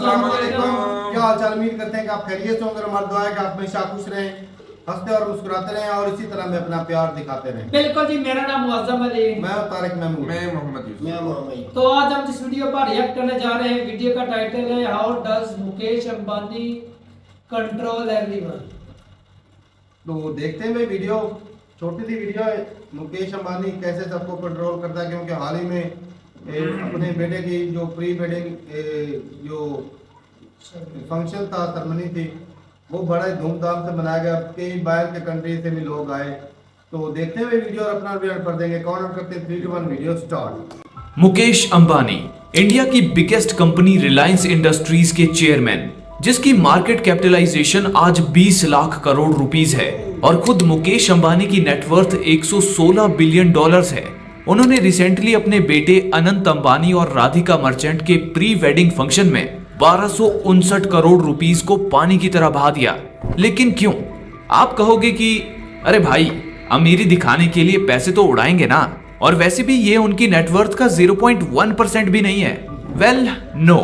अस्सलाम वालेकुम। क्या हाल चाल? उम्मीद करते हैं कि आप खैरियत से होंगे। हमारी दुआ है कि आप हमेशा खुश रहें, हंसते और मुस्कुराते रहें और इसी तरह में अपना प्यार दिखाते रहें। बिल्कुल जी, मेरा नाम मुअज्जम अली, मैं तारिक महमूद, मैं मोहम्मद यूसुफ। मैं मोहम्मद। तो आज हम जिस वीडियो पर रिएक्ट करने जा रहे हैं, वीडियो का टाइटल है how does Mukesh Ambani control everyone. तो देखते हैं भाई वीडियो, छोटी सी वीडियो है। मुकेश अंबानी कैसे सबको कंट्रोल करता है, क्योंकि हाल ही में अपने बेटे की जो प्री वेडिंग जो फंक्शन था, सेरेमनी थी, वो बड़ा ही धूमधाम से मनाया गया। कई बाहर के कंट्री से भी लोग आए। तो देखते हुए वीडियो और अपना रिव्यू कर देंगे। काउंट करते हैं 3 2 1 video start. Mukesh Ambani India की बिगेस्ट कंपनी रिलायंस इंडस्ट्रीज के चेयरमैन, जिसकी मार्केट कैपिटलाइजेशन आज 20 लाख करोड़ रुपीस है और खुद मुकेश अंबानी की नेटवर्थ 116 बिलियन डॉलर्स है। उन्होंने रिसेंटली अपने बेटे अनंत अंबानी और राधिका मर्चेंट के प्री वेडिंग फंक्शन में 1259 करोड़ रुपीस को पानी की तरह बहा दिया। लेकिन क्यों? आप कहोगे कि अरे भाई, अमीरी दिखाने के लिए पैसे तो उड़ाएंगे ना, और वैसे भी ये उनकी नेटवर्थ का 0.1% भी नहीं है। वेल नो,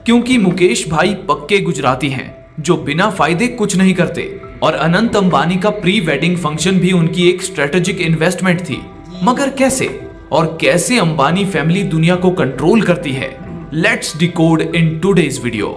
क्योंकि मुकेश भाई पक्के गुजराती हैं जो बिना फायदे कुछ नहीं करते, और अनंत अंबानी का प्री वेडिंग फंक्शन भी उनकी एक स्ट्रेटेजिक इन्वेस्टमेंट थी। मगर कैसे, और कैसे अंबानी फैमिली दुनिया को कंट्रोल करती है? Let's decode in today's video.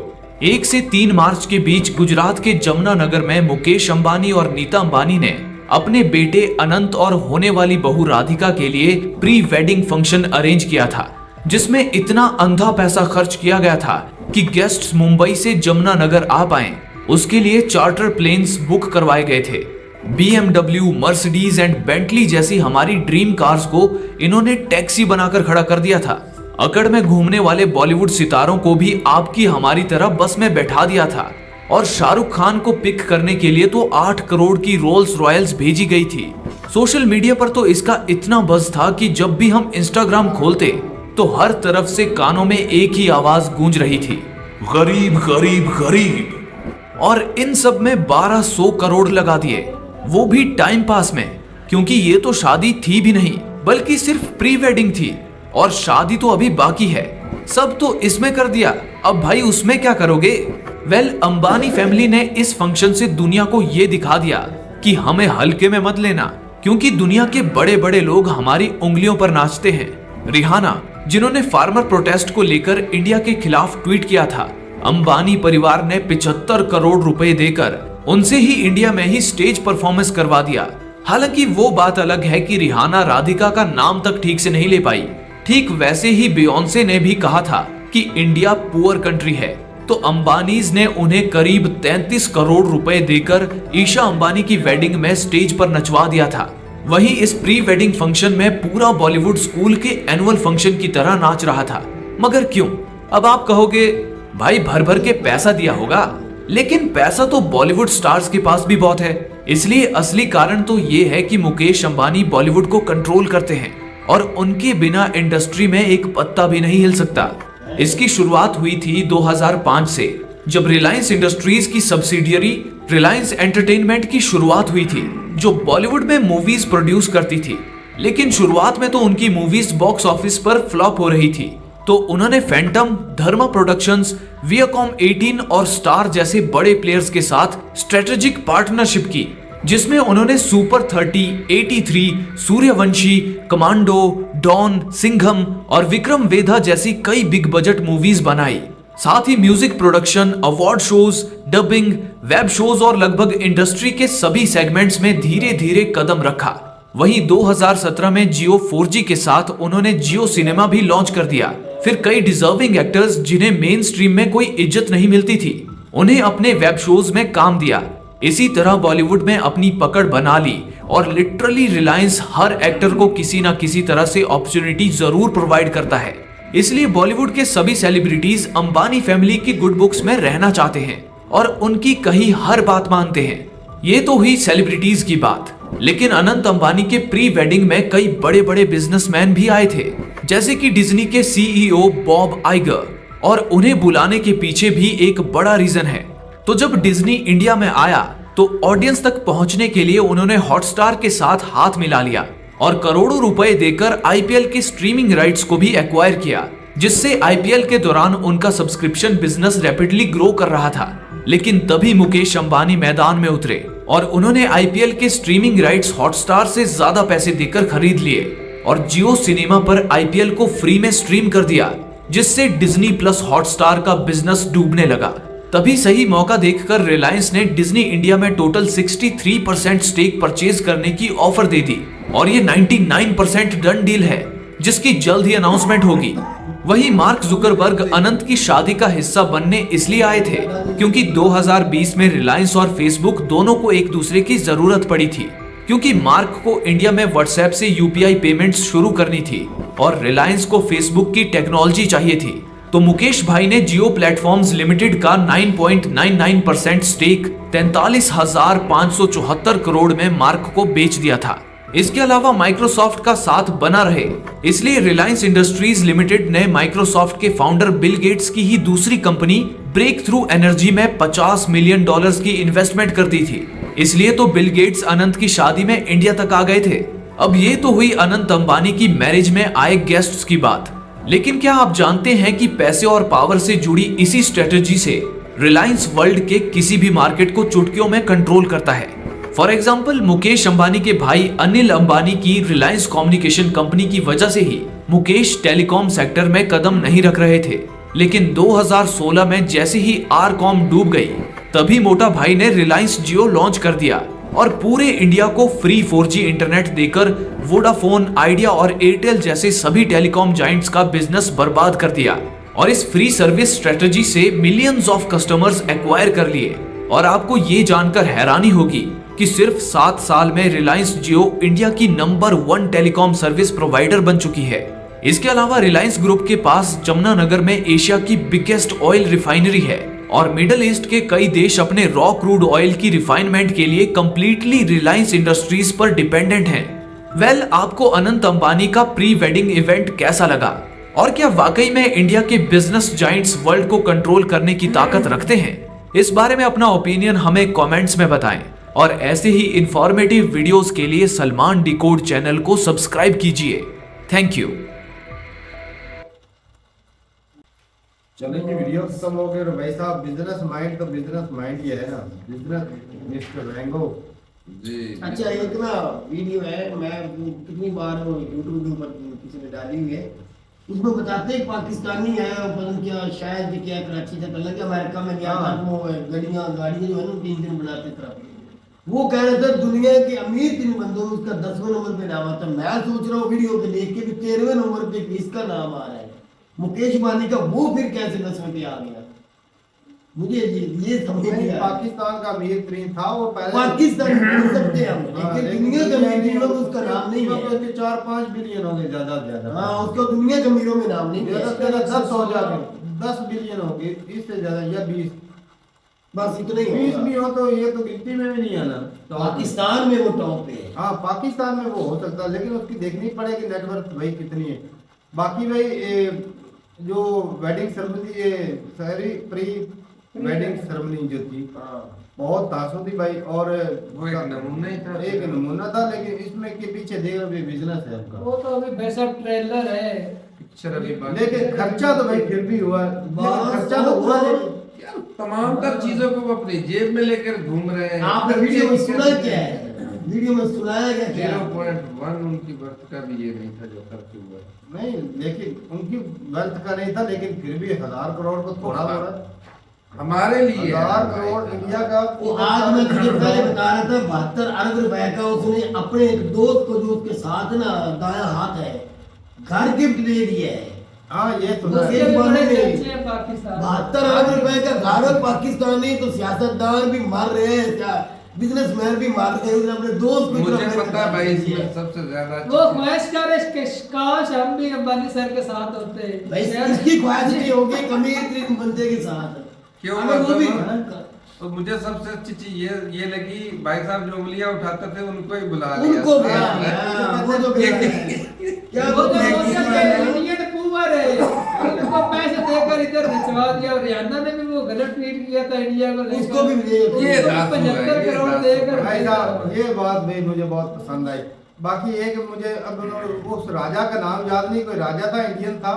1 से 3 मार्च के बीच गुजरात के जमुनानगर में मुकेश अंबानी और नीता अंबानी ने अपने बेटे अनंत और होने वाली बहू राधिका के लिए प्री वेडिंग फंक्शन अरेंज किया था, जिसमें इतना अंधा पैसा खर्च किया गया था कि गेस्ट्स मुंबई से जमुनानगर आ पाएं, उसके लिए चार्टर प्लेन्स बुक करवाए गए थे। BMW, मर्सिडीज एंड बेंटली जैसी हमारी ड्रीम कार्स को इन्होंने टैक्सी बनाकर खड़ा कर दिया था। अकड़ में घूमने वाले बॉलीवुड सितारों को भी आपकी हमारी तरह बस में बैठा दिया था, और शाहरुख खान को पिक करने के लिए तो 8 करोड़ की रोल्स रॉयल्स भेजी गई थी। सोशल मीडिया पर तो इसका इतना बज़ था कि जब भी हम इंस्टाग्राम खोलते तो हर तरफ से कानों में एक ही आवाज गूंज रही थी, गरीब गरीब गरीब। और इन सब में 1200 करोड़ लगा दिए, वो भी टाइम पास में, क्योंकि ये तो शादी थी भी नहीं बल्कि सिर्फ प्री वेडिंग थी, और शादी तो अभी बाकी है। सब तो इसमें कर दिया, अब भाई उसमें क्या करोगे? वेल, अंबानी फैमिली ने इस फंक्शन से दुनिया को ये दिखा दिया कि हमें हल्के में मत लेना, क्योंकि दुनिया के बड़े बड़े लोग हमारी उंगलियों पर नाचते हैं। रिहाना, जिन्होंने फार्मर प्रोटेस्ट को लेकर इंडिया के खिलाफ ट्वीट किया था, अंबानी परिवार ने 75 करोड़ रुपए देकर उनसे ही इंडिया में ही स्टेज परफॉर्मेंस करवा दिया। हालांकि वो बात अलग है कि रिहाना राधिका का नाम तक ठीक से नहीं ले पाई। ठीक वैसे ही बियोंसे ने भी कहा था कि इंडिया पुअर कंट्री है, तो अंबानीज ने उन्हें करीब 33 करोड़ रुपए देकर ईशा अंबानी की वेडिंग में स्टेज पर नचवा दिया था। वहीं इस प्री वेडिंग फंक्शन में पूरा बॉलीवुड स्कूल के एनुअल फंक्शन की तरह नाच रहा था। मगर क्यों? अब आप कहोगे भाई भर भर के पैसा दिया होगा, लेकिन पैसा तो बॉलीवुड स्टार्स के पास भी बहुत है। इसलिए असली कारण तो ये है कि मुकेश अंबानी बॉलीवुड को कंट्रोल करते हैं, और उनके बिना इंडस्ट्री में एक पत्ता भी नहीं हिल सकता। इसकी शुरुआत हुई थी 2005 से, जब रिलायंस इंडस्ट्रीज की सब्सिडियरी रिलायंस एंटरटेनमेंट की शुरुआत हुई थी, जो बॉलीवुड में मूवीज प्रोड्यूस करती थी। लेकिन शुरुआत में तो उनकी मूवीज बॉक्स ऑफिस पर फ्लॉप हो रही थी, तो उन्होंने फैंटम, धर्मा प्रोडक्शंस, वियाकॉम 18 और स्टार जैसे बड़े प्लेयर्स के साथ स्ट्रेटेजिक पार्टनरशिप की, जिसमें उन्होंने super 30, 83, Sooryavanshi, commando, Don, Singham और विक्रम वेधा जैसी कई बिग बजट मूवीज बनाई। साथ ही music production, award shows, dubbing, web shows और लगभग इंडस्ट्री के सभी सेगमेंट्स में धीरे धीरे कदम रखा। वहीं 2017 में जियो 4G के साथ उन्होंने जियो सिनेमा भी लॉन्च कर दिया। फिर कई डिजर्विंग एक्टर्स जिन्हें मेन स्ट्रीम में कोई इज्जत नहीं मिलती थी, उन्हें अपने वेब शोज में काम दिया। इसी तरह बॉलीवुड में अपनी पकड़ बना ली, और लिटरली रिलायंस हर एक्टर को किसी ना किसी तरह से अपॉर्चुनिटी जरूर प्रोवाइड करता है। इसलिए बॉलीवुड के सभी सेलिब्रिटीज अंबानी फैमिली की गुड बुक्स में रहना चाहते हैं और उनकी कही हर बात मानते हैं। ये तो हुई सेलिब्रिटीज की बात, लेकिन अनंत अंबानी के प्री वेडिंग में कई बड़े बड़े बिजनेसमैन भी आए थे, जैसे कि डिज्नी के CEO बॉब आइगर, और उन्हें बुलाने के पीछे भी एक बड़ा रीजन है। तो जब डिज्नी इंडिया में आया तो ऑडियंस तक पहुंचने के लिए उन्होंने हॉटस्टार के साथ हाथ मिला लिया और करोड़ों रुपए देकर IPL की स्ट्रीमिंग राइट्स को भी एक्वायर किया। जिससे आईपीएल के दौरान उनका सब्सक्रिप्शन बिजनेस रैपिडली ग्रो कर रहा था। लेकिन तभी मुकेश अंबानी मैदान में उतरे और उन्होंने आईपीएल के स्ट्रीमिंग राइट्स हॉटस्टार से ज्यादा पैसे देकर खरीद लिए और जियो सिनेमा पर आईपीएल को फ्री में स्ट्रीम कर दिया, जिससे डिज्नी प्लस हॉटस्टार का बिजनेस डूबने लगा। तभी सही मौका देखकर रिलायंस ने डिज्नी इंडिया में टोटल 63% स्टेक परचेज करने की ऑफर दे दी और ये 99% डन डील है, जिसकी जल्द ही अनाउंसमेंट होगी। वहीं मार्क जुकरबर्ग अनंत की शादी का हिस्सा बनने इसलिए आए थे क्योंकि 2020 में रिलायंस और फेसबुक दोनों को एक दूसरे की जरूरत पड़ी थी, क्योंकि मार्क को इंडिया में व्हाट्सएप से यूपीआई पेमेंट्स शुरू करनी थी और रिलायंस को फेसबुक की टेक्नोलॉजी चाहिए थी। तो मुकेश भाई ने जियो प्लेटफॉर्म्स लिमिटेड का 9.99% स्टेक 43,574 करोड़ में मार्क को बेच दिया था। इसके अलावा माइक्रोसॉफ्ट का साथ बना रहे, इसलिए रिलायंस इंडस्ट्रीज लिमिटेड ने माइक्रोसॉफ्ट के फाउंडर बिल गेट्स की ही दूसरी कंपनी ब्रेक थ्रू एनर्जी में $50 मिलियन की इन्वेस्टमेंट कर दी थी। इसलिए तो बिल गेट्स अनंत की शादी में इंडिया तक आ गए थे। अब ये तो हुई अनंत अंबानी की मैरिज में आए गेस्ट्स की बात, लेकिन क्या आप जानते हैं कि पैसे और पावर से जुड़ी इसी स्ट्रेटेजी से रिलायंस वर्ल्ड के किसी भी मार्केट को चुटकियों में कंट्रोल करता है। फॉर एग्जाम्पल, मुकेश अंबानी के भाई अनिल अंबानी की रिलायंस कम्युनिकेशन कंपनी की वजह से ही मुकेश टेलीकॉम सेक्टर में कदम नहीं रख रहे थे, लेकिन 2016 में जैसे ही आरकॉम डूब गई, तभी मोटा भाई ने रिलायंस जियो लॉन्च कर दिया और पूरे इंडिया को फ्री 4G इंटरनेट देकर वोडाफोन, आइडिया और एयरटेल जैसे सभी टेलीकॉम जायंट्स का बिजनेस बर्बाद कर दिया और इस फ्री सर्विस स्ट्रेटेजी से मिलियंस ऑफ कस्टमर्स एक्वायर कर लिए। और आपको ये जानकर हैरानी होगी कि सिर्फ 7 साल में रिलायंस जियो इंडिया की नंबर 1 टेलीकॉम सर्विस प्रोवाइडर बन चुकी है। इसके अलावा रिलायंस ग्रुप के पास जमुनानगर में एशिया की बिगेस्ट ऑयल रिफाइनरी है और मिडिल ईस्ट के कई देश अपने रॉ क्रूड ऑयल की रिफाइनमेंट के लिए कंप्लीटली रिलायंस इंडस्ट्रीज पर डिपेंडेंट हैं। वेल, आपको अनंत अंबानी का प्री वेडिंग इवेंट कैसा लगा और क्या वाकई में इंडिया के बिजनेस जायंट्स वर्ल्ड को कंट्रोल करने की ताकत रखते हैं? इस बारे में अपना ओपिनियन हमें कमेंट्स में बताएं और ऐसे ही इंफॉर्मेटिव वीडियोस के लिए सलमान डिकोड चैनल को सब्सक्राइब कीजिए। Thank you. चलेंगे वीडियो खत्म हो गए। भाई साहब, बिजनेस माइंड तो बिजनेस माइंड ही है ना, बिजनेस मिस्टर मैंगो जी। अच्छा, एक ना वीडियो है, मैं कितनी बार यूट्यूब के ऊपर किसी ने डाली हुई है, उसमें बताते हैं पाकिस्तानी है, पता नहीं क्या, शायद क्या कराची से कर लगे, अमेरिका में गया था, वो गाड़ियाँ जो है ना 3 दिन बनाते ट्रक, वो कह रहे थे दुनिया के अमीर 3 बंदों में उसका 10वें नंबर पे नाम आता है। मैं सोच रहा हूँ वीडियो पे देख के भी 13वें नंबर पे किसका नाम आ रहा है, मुकेश अंबानी का, वो फिर कैसे 10वें पे आ गया? मुझे ये समझ नहीं आया। पाकिस्तान का अमीर तरीन था वो पहले, पाकिस्तान बोल सकते हैं हम, लेकिन दुनिया के अमीर में उसका नाम नहीं है। उसके 4-5 बिलियन हो गए ज्यादा से ज्यादा। हाँ, उसका दुनिया के अमीरों में नाम नहीं है। 10 हो जाएंगे, 10 बिलियन हो गए, इससे ज्यादा या 20, बस इतना ही 20 होगा। भी हो तो ये तो गिनती में भी नहीं आना। पाकिस्तान में वो टॉप पे है। हाँ, पाकिस्तान में वो हो सकता है, लेकिन उसकी देखनी पड़ेगी नेटवर्क भाई कितनी है। बाकी भाई जो वेडिंग सेरेमनी, ये सारी प्री वेडिंग सेरेमनी जो थी बहुत तासो थी भाई, और वो एक नमूना ही था, एक नमूना था, लेकिन इसमें के पीछे देख रहे बिजनेस है उनका। वो तो अभी बेसिक ट्रेलर है, पिक्चर अभी बाकी लेकिन खर्चा तो भाई फिर भी हुआ, खर्चा तो हुआ यार, तमाम तर चीजों को वो अपनी जेब में लेकर घूम रहे हैं। आपने वीडियो में सुना क्या है? वीडियो में सुनाया गया क्या? 0.1 उनकी बर्थ का भी ये नहीं था जो खर्च हुआ। नहीं, लेकिन उनकी वेल्थ का नहीं था, लेकिन फिर भी 1000 करोड़ को थोड़ा थोड़ा, हमारे लिए 1000 करोड़ इंडिया का। वो आज मैं तुझे पहले बता रहा था, 72 अरब रुपए का उसने अपने एक दोस्त को, जो उसके साथ ना दायां हाथ है, घर गिफ्ट दे दिया है। हाँ, ये सुना उसके है। बड़े चर्चे हैं पाकिस्तान। 72 अरब रुपए का घर, पाकिस्तानी तो सियासतदान भी मार रहे हैं, क्या बिजनेसमैन भी मार रहे हैं, अपने दोस्त को। मुझे पता है भाई, इसमें सबसे ज्यादा वो ख्वाहिश कर रहे कि काश हम भी अंबानी सर के साथ होते। भाई इसकी ख्वाहिश नहीं होगी अमीर तरीन बंदे के साथ। क्यों? अगर वो भी तो मुझे सबसे अच्छी चीज ये लगी, भाई साहब जो उंगलियां उठाते थे उनको ही बुला लिया। उनको वो जो क्या वो तो बोलते इंडियन कुंवर है, उनको पैसे देकर इधर नचवा दिया। और रियाना ने भी वो गलत ट्वीट किया था इंडिया को लेकर, उसको भी ये 75 करोड़ देकर। भाई साहब, ये बात भी मुझे बहुत पसंद आई। बाकी एक मुझे अब उस राजा का नाम याद नहीं, कोई राजा था, इंडियन था,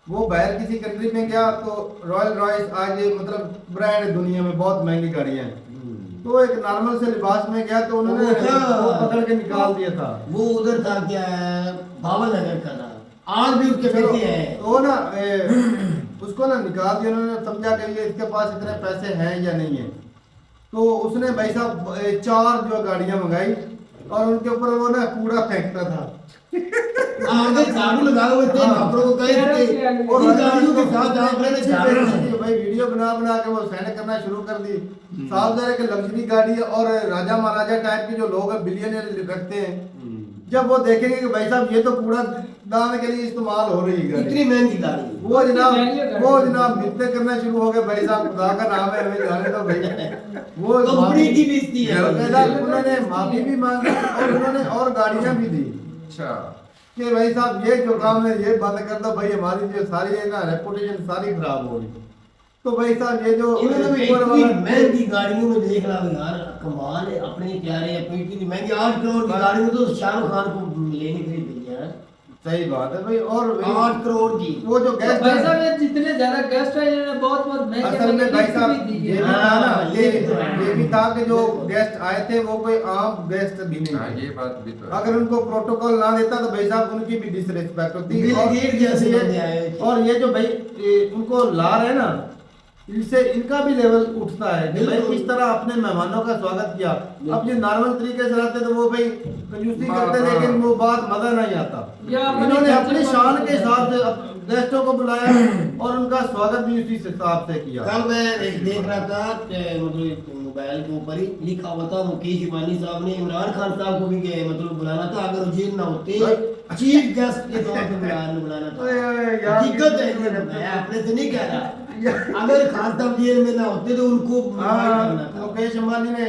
वो बाहर किसी कंट्री में गया तो रॉयल रॉयस आज ये मतलब ब्रांड है दुनिया में, बहुत महंगी गाड़ियां हैं। तो एक नॉर्मल से लिबास में गया तो उन्होंने वो पकड़ के निकाल दिया था। वो उधर था क्या है, भावल नगर का था, आज भी उसके बेटे हैं। तो ना उसको ना निकाल दिया उन्होंने, समझा कि ये इसके पास इतने पैसे हैं या नहीं है। तो उसने भाई साहब 4 जो गाड़ियां मंगाई और उनके ऊपर वो ना कूड़ा फेंकता था। आगे झाड़ू लगाए हुए थे, कपड़ों को कहीं थे और गाड़ियों के साथ आपने झाड़ू भाई वीडियो बना बना के वो सेंड करना शुरू कर दी। साफ ज़ाहिर है कि लग्जरी गाड़ी और राजा महाराजा टाइप के जो लोग हैं बिलियनियर रखते हैं, जब वो देखेंगे कि भाई साहब ये तो कूड़ा दान के लिए इस्तेमाल हो रही है गाड़ी, इतनी महंगी गाड़ी, वो जनाब मिलते करना शुरू हो गए। भाई साहब खुदा का नाम है हमें जाने दो भाई। वो कंपनी की बेइज्जती है। उन्होंने माफी भी मांगी और उन्होंने और गाड़ियां भी दी अच्छा कि भाई साहब ये जो काम है ये बंद कर दो भाई, हमारी जो सारी है ना रेपुटेशन सारी खराब हो गई। तो भाई साहब ये जो इन्होंने भी इतनी महंगी गाड़ियों में देख रहा हूँ यार, कमाल है, अपने प्यारे अपनी इतनी महंगी 8 करोड़ की गाड़ी में तो शाहरुख खान को लेने के लिए भेजा है। सही बात है भाई। और 8 करोड़ की वो जो गेस्ट भाई साहब ये जितने ज्यादा गेस्ट हैं इन्होंने बहुत महंगे असल में भाई गिफ्ट साहब भी दिए ये भी हैं। था ना, ये भी था कि जो गेस्ट आए थे वो कोई आम गेस्ट भी नहीं हाँ थे। ये बात भी तो है। अगर उनको प्रोटोकॉल ना देता तो भाई साहब उनकी भी डिसरिस्पेक्ट होती। बिल और गेट जैसे बंदे आए थे। और ये जो भाई उनको ला रहे हैं ना, इनसे इनका भी लेवल उठता है कि भाई किस तरह अपने मेहमानों का स्वागत किया। अब ये नॉर्मल तरीके से रहते तो वो भाई कंजूसी करते लेकिन वो बात मजा नहीं आता। या अपनी इन्होंने culture अपनी को- शान के हिसाब से गेस्टों को बुलाया और उनका स्वागत भी उसी हिसाब से किया। कल मैं एक देख रहा था मतलब मोबाइल के ऊपर ही लिखा हुआ था, मुकेश अंबानी साहब ने इमरान खान साहब को भी मतलब बुलाना था, अगर वो जेल ना होते चीफ गेस्ट के तौर पे बुलाना था। हकीकत है ये, मैं अपने से नहीं कह रहा। अगर खान साहब जेल में ना होते तो उनको करना था। मुकेश अंबानी ने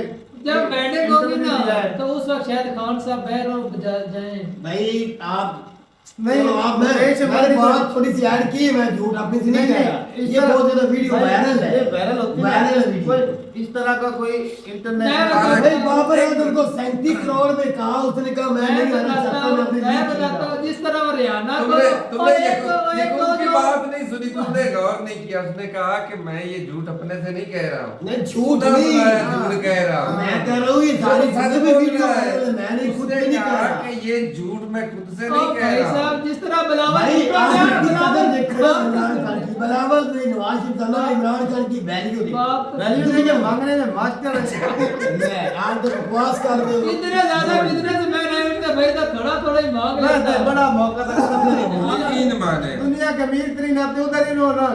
जब बैठे होगी ना दिया है। तो उस वक्त शायद खान साहब बैर जाए। भाई आप नहीं, चलो आप मुकेश मैंने अंबानी बात थोड़ी सी ऐड की, मैं झूठ अपनी से नहीं कह रहा। ये बहुत ज्यादा वीडियो वायरल है, ये वायरल होती है। वायरल है वीडियो। कोई इस तरह का कोई मैं इंटरनेशनल भाई बाबर आजम को 37 करोड़ में कहा, उसने कहा मैं नहीं आना चाहता, मैं अपनी मैं जिंदगी बताता हूँ जीऊंगा। जिस तरह वो रियाना को तुमने और तुमने एक ये दो उनकी जो बात नहीं सुनी, तुमने गौर नहीं किया। उसने कहा कि मैं ये झूठ अपने से नहीं कह रहा हूँ, नहीं झूठ खुदा नहीं, बुलाया झूठ कह रहा हूँ। मैं कह रहा हूँ ये सारी सच चीजें भी बोल वीडियो रहा है। वायरल है, मैंने खुद उसने से नहीं कहा कहा कि ये झूठ मैं खुद से ओ नहीं कह भाई रहा हूँ। साहब जिस तरह बिलावल भाई भुट्टो आज ने की कदर देखो बिलावल इमरान खान की, बराबर में नवाज शरीफ साहब ने इमरान खान की वैल्यू देखो। बाप वैल्यू नहीं है, मांगने में मास्टर है। मैं आज तो बकवास कर रहे हो। इतने ज्यादा बिजनेसमैन है इनका भाई तो थोड़ा थोड़ा ही मांग लेता है। बड़ा मौका था यकीन माने दुनिया के अमीर तरीन आते उधर ही लो ना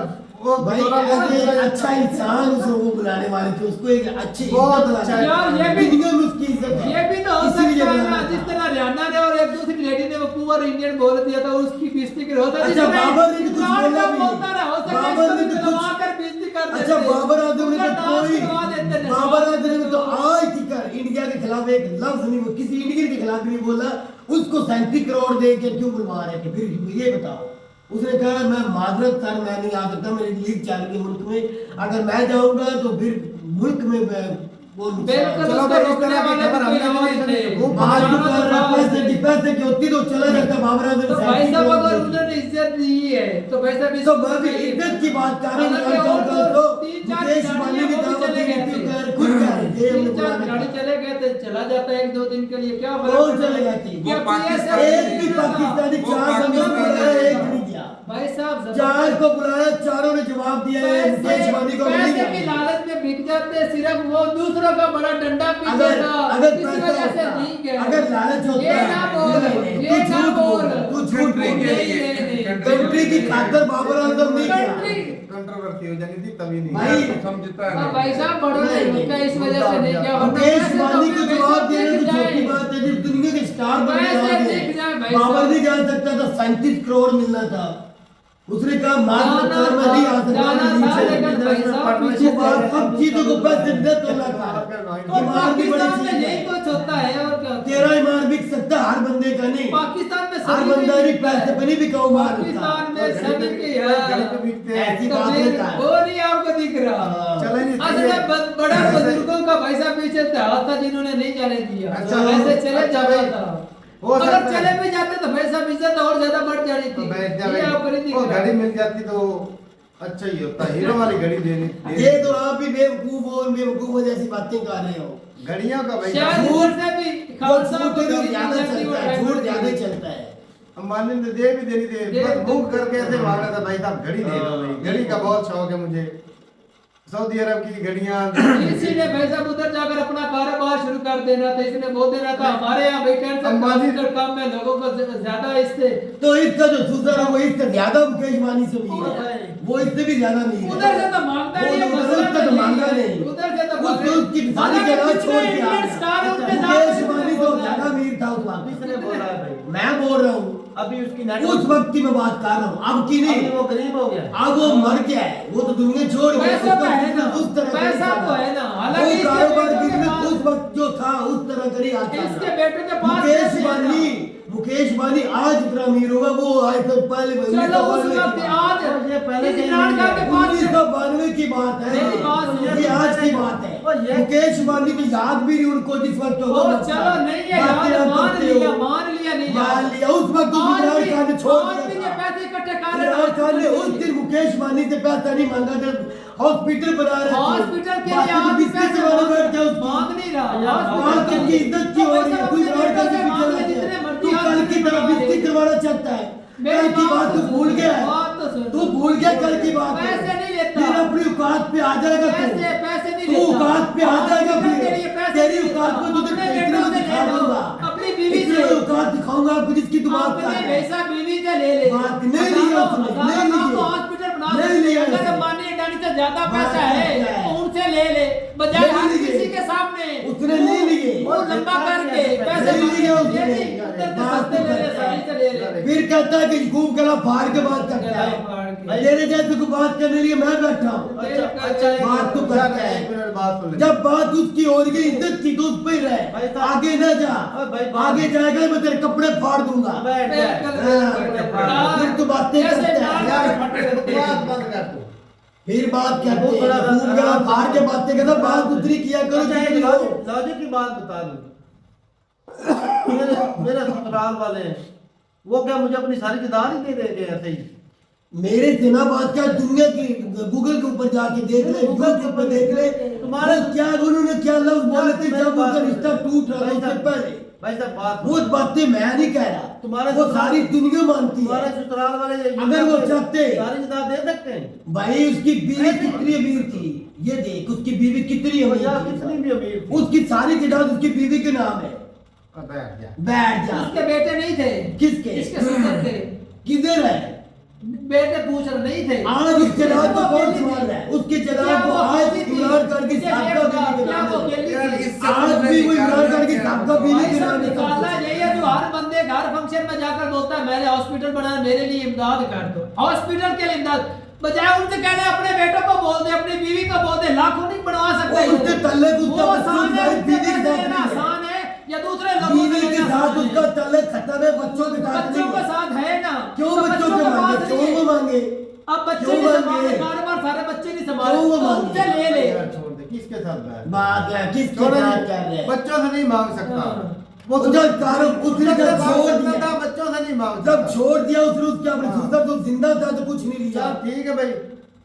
वो भाई अगर एक अच्छा इंसान उसको वो बुलाने वाले थे, उसको एक अच्छी बहुत इज्जत अच्छा दिलानी यार, ये भी- दुनिया में उसकी इज्जत है। ये भी तो हो इसीलिए सकता है बुलाना ना था। जिस तरह रियाना ने और एक दूसरी लेडी ने वो पुअर इंडियन बोल दिया था उसकी बेइज्जती कर होता अच्छा, बाबर ने भी कुछ बोला भी नहीं। बोलता रहा हो सकता है बाबर ने इसको भी बुलवा कुछ- कर बेइज्जती कर देते। अच्छा बाबर आजम ने उसका तो डांस कोई करवा देते थे। बाबर आजम ने तो आज तक इंडिया के खिलाफ एक लफ्ज नहीं, किसी इंडियन के खिलाफ नहीं बोला। उसको 37 करोड़ दे के क्यों बुलवा रहे थे, फिर ये बताओ। उसने कहा मैं माजरत सर मैं नहीं आ सकता, मेरी लीग चल रही है मुल्क में, अगर मैं जाऊंगा तो फिर मुल्क में वो बिल्कुल चलो उसको भाई, इस रोकने तरह की वाले खबर भी हमने कोई नहीं और थे। सुनी। वो बाहर जाना की तो था। पैसे की होती तो चला जाता बाबर आजम तो भाई साहब अगर उन्होंने इज्जत दी है तो भाई साहब तो मैं भी इज्जत की बात कर रहा हूँ। तो मुकेश अंबानी की दावत दी थी, खुद कह रहे थे हमने बुलाना गाड़ी था। चले गए थे, चला जाता है 1-2 दिन के लिए क्या कौन चले गए थे? क्या वो पाकिस्तान- एक भी पाकिस्तानी वो 4 बंदों को बुलाया, एक नहीं किया। भाई साहब 4 को बुलाया, चारों ने जवाब दिया है, मुकेश अंबानी को नहीं पैसे की दिया। लालच में बिक जाते हैं, सिर्फ वो दूसरों का बड़ा डंडा पीछे अगर था अगर इस पैसा वजह से होता, नहीं गए। अगर लालच होता ये ना बोल, नहीं, ये तू ना झूठ बोल। तू झूठ कंट्री बोल। के नहीं, लिए नहीं, नहीं। कंट्री की खातर बाबर आजम नहीं किया। कंट्री कंट्रोवर्सी हो जानी थी तभी नहीं भाई, समझता हाँ, नहीं। भाई साहब बड़ों ने नहीं, रुका इस वजह से नहीं किया वरना मुकेश पैसे तो अंबानी को अपने जवाब पैसे देने की दिख छोटी जाए। बात है, जिस दुनिया के स्टार बन पैसे गए दिख जाए भाई बाबर साहब। नहीं जा सकता था, 37 करोड़ मिलना था। उसने कहा मात्र जाना कर मैं नहीं आ था, सकता, जाना मैं था, नीचे लेकिन भाई साहब वो पीछे बात सब चीजों को पैसे दे तो लगा। और ईमान भी बड़ी पाकिस्तान में चीज यही है। कुछ होता है और क्या होता है? तेरा ईमान बिक सकता है, हर बंदे का नहीं। पाकिस्तान में हर सभी बंदा में नहीं बिकता पैसे है। पे नहीं बिकाऊ मार पाकिस्तान में गरीब सभी भी- के गरीब भी बिकते हैं। ऐसी तो बात फिर होता है। वो नहीं आपको दिख रहा चले नहीं असल में बड़े बुजुर्गों का भाई साहब पीछे इतिहास था जिन्होंने नहीं जाने दिया अच्छा, वैसे चले अच्छा जा रहा भाई। था हो अगर सकता चले है। भी जाते तो भाई साहब इज्जत और ज्यादा बढ़ जानी तो थी। बैठ जा ये आप भाई, खरीदी वो करा। घड़ी मिल जाती तो अच्छा ही होता, हीरो वाली घड़ी देनी। ये तो आप ही बेवकूफ और बेवकूफ जैसी बातें कर रहे हो। घड़ियों का भाई शायद साहब, इधर से भी वो खालसा झूठ को भी भी ज्यादा जाती चलता वो है, झूठ ड्राइवर ज्यादा की। चलता है। अंबानी ने दे भी देनी थी, दे- बस मुंह करके ऐसे मांग रहा था भाई साहब घड़ी दे दो भाई, घड़ी का बहुत शौक है मुझे, सऊदी अरब की घड़ियां। इसीलिए भाई साहब उधर जाकर अपना कारोबार शुरू कर देना था, इसने बोल देना था हमारे यहाँ भाई कैंसर अंबानी- का काम में लोगों को ज्यादा इससे तो इसका जो सुसर है वो इससे ज्यादा मुकेश अंबानी से अमीर है, वो इससे भी ज्यादा अमीर है। उधर से तो मांगता नहीं है, वो मसला उसका तो नहीं मांगा है। नहीं, उधर से तो उसको उसकी शादी हालांकि के बाद जितने छोड़ के आ इंडियन स्टार है, उनके गया। साथ मुकेश अंबानी तो ज्यादा अमीर था उस वक्त। किसने बोला है भाई? मैं बोल रहा हूँ अभी उसकी उस वक्त की मैं बात कर रहा हूँ, अब की अभी नहीं। वो गरीब हो गया। अब वो मर गया है, वो तो दुनिया छोड़ गया। पैसा तो उसका है ना, business उस तरह का पैसा नहीं तो है ना, चला। हालांकि वो इसके कारोबार बेटों के बिजनेस पास- उस वक्त जो था उस तरह का नहीं आज चल इसके रहा। बेटों के पास मुकेश पैसे हैं अंबानी ना। मुकेश अंबानी आज इतना अमीर होगा, वो आज तक पहले चलो उस वक्त आज ये पहले से इमरान खान के पास 1992 की बात है, मेरी बात सुनो। ये आज की बात है। और ये- मुकेश अंबानी को याद भी नहीं उनको जिस वक्त ओ चलो नहीं है बातें याद, आप मान करते हो। लिया नहीं मान याद। लिया उस वक्त तो आज इमरान भी- खान ने छोड़ आज भी ये दिया था। पैसे इकट्ठे कर रहे इमरान खान ने हैं। उस दिन मुकेश अंबानी से पैसा नहीं मांगा जब हॉस्पिटल बना रहे थे। हॉस्पिटल के लिए बाकी आज भी बिस्किट पैसे वाले बैठ के उसकी- मांग नहीं रहा। वहाँ हॉस्पिटल तक की इज्जत की हो रही है, तू इमरान खान के पीछे लग जितने गया। मर्जी तू कल की तरह बिस्किट करवाना चाहता है, मेरी कल की बात तू भूल गया है। बात तो सुन। तू भूल गया कल की बात। पैसे नहीं लेता। फिर अपनी औकात पे आ जाएगा तू। पैसे नहीं तू लेता। औकात पे आ जाएगा हॉस्पिटल फिर। के लिए पैसे तेरी नहीं लेता। औकात पे तुझे अपने इतना बेटों से दिखा ले लो। दूंगा। अपनी बीवी इतनी से औकात दिखाऊंगा आपको जिसकी तू बात कर अपने रहा है। वैसा बीवी से ले ले। बात नहीं लिया उसने, नहीं लिया। तो हॉस्पिटल बना नहीं सकते लिया हैं। अगर उसने। अंबानी अडानी से ज्यादा बात पैसा नहीं है किया है। तो उनसे ले ले, बजाय नहीं हर लिए। किसी के सामने उसने नहीं लिए। वो लंबा करके पैसे नहीं लिए मांगे। उसने। ये नहीं, उधर से बात सस्ते तो ले ले, करता है। सही से ले ले। फिर कहता है कि खूब गला फाड़ के बात करता गला है। फाड़ के। तेरे जैसे को बात करने लिए मैं बैठा हूँ। अच्छा, बात तो करता है। एक मिनट बात सुन ले। जब बात उसकी हो रही है इज्जत की तो उस पे ही भाई रहे, साहब- आगे न जा। भाई बात- आगे जाएगा मैं तेरे कपड़े फाड़ दूंगा। बैठ जाए। फिर तू बातें जैसे करता नाल है। यार, फटे रहते हैं। बात बंद कर तू। फिर बात कहते बहुत बड़ा हैं खूब गला फाड़ के बातें करता, बात उतरी किया करो अच्छा, एक जितनी हो। लॉजिक की बात बता दूं। मेरे ससुराल वाले हैं, वो क्या मुझे अपनी सारी जायदाद ही दे देंगे ऐसे ही? मेरे सिना बात क्या दुनिया की गूगल के ऊपर जाके देख ले, यूट्यूब के ऊपर देख ले। तुम्हारे- वो क्या उन्होंने क्या लफ्ज बोले थे जब उनका रिश्ता टूट रहा था भाई उससे साहब- पहले। भाई साहब बात वो बातें मैं नहीं कह रहा, तुम्हारे वो सारी दुनिया मानती तुम्हारे है। ससुराल वाले अगर वो चाहते- सारी जायदाद दे सकते हैं। भाई उसकी बीवी कितनी अमीर थी ये देख, उसकी बीवी कितनी अमीर या थी। कितनी भी अमीर थी। उसकी सारी जायदाद उसकी बीवी के नाम है। अब बैठ जा। बैठ जा। उसके बेटे नहीं थे। किसके? इसके ससुर थे। किधर है? बेटे पूछ रहे नहीं थे। आज उस जनाब को कौन संभाल रहा है? उसके जनाब को आज इमरान खान की साबका बीवी के नाम है। यार, इससे आज कुछ भी नहीं वो इमरान खान की निकालना साबका क्या? बीवी भाई के साहब नाम है सब निकालना कुछ। यही है जो हर बंदे हर फंक्शन में जाकर बोलता है मैंने हॉस्पिटल बनाया, मेरे लिए इमदाद कर दो। हॉस्पिटल के लिए इमदाद, बजाय उनसे कहने अपने बेटों को बोल दे, अपनी बीवी को बोल दे, लाखों नहीं बनवा सकता। वो उसके तल्ले को उसका वो बच्चों आसान की है, बीवी के उससे साथ पैसे लेना नहीं है। आसान है या दूसरे लोगों बीवी के लेना साथ आसान है? उसका तल्ले खत्म है, बच्चों के साथ बच्चों नहीं के है। साथ है ना। क्यों तो बच्चों के मांगे? पास क्यों नहीं वो है। मांगे? अब बच्चे क्यों नहीं मांगे? संभाले, बार-बार सारे बच्चे नहीं क्यों वो संभाले, तो मांगे? उनसे ले ले। यार छोड़ दे, किसके साथ बैठ? बात है किसके छोड़ो साथ नहीं, कर रहे हैं? बच्चों से नहीं मांग सकता। हाँ। वो वो जब तारुफ उसने जब मांग छोड़ सकता दिया, था, बच्चों से नहीं मांग जब सकता। छोड़ दिया उसने उसके अपने हाँ। सुसर तो जिंदा था तो कुछ नहीं लिया। चल ठीक है भाई,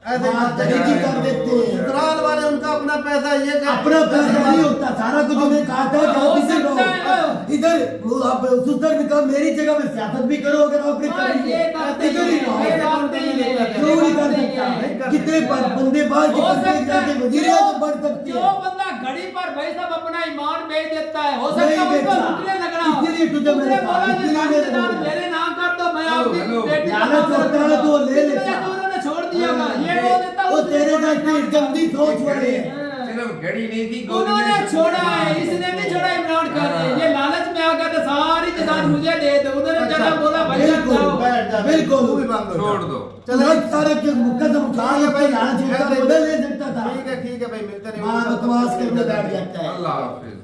ऐसे बात मत तरीके कर। कर देते हैं। ससुराल वाले उनका अपना पैसा ये कर- अपना पैसा नहीं होता, सारा कुछ उन्हें कहा था कि हो आप इधर सकता है। रहो, इधर वो आप सुसर ने कहा मेरी जगह में सियासत भी करो अगर आपने हाँ, करनी ये है, बात इधर ही रहो। ये बात नहीं है। क्यों नहीं कर नहीं सकता? है। कितने बंदे बाहर की हो कंट्री सकता जाके है वजीर आज़म बन सकते जो हैं। बंदा घड़ी पर भाई साहब अपना ईमान बेच देता है, हो सकता नहीं है उसको बेचा। लुटने लग रहा हो। इसीलिए तुझे मैंने उसने कहा, बोला कि इसीलिए सारी मैंने जायदाद बोला। मेरे नाम कर दो, मैं हेलो, आपकी हेलो। बेटी का लालच नाम होता है तो वो ले इसलिए लेता। तो उन्होंने छोड़ दिया होगा। ये वो बोल देता वो तेरे जैसे गंदी सोच वाले हैं। सिर्फ घड़ी नहीं थी, गोदी उन्होंने में छोड़ा है, इसने नहीं छोड़ा इमरान खान ने। ये लालच में आ गया था सारी जायदाद मुझे दे दो। उन्होंने अच्छा, जरा बोला भाई साहब बिल्कुल, जाओ। बैठ जा, बिल्कुल। तू भी बंद हो जा। छोड़ दो। चलो लग सारे के मुकदम उठा ठीक है के भाई, लालच होता ऐसे- बदल ले सकता था। ठीक है भाई, मिलते रहे। वहाँ बकवास करने बैठ जाता है। अल्लाह हाफिज।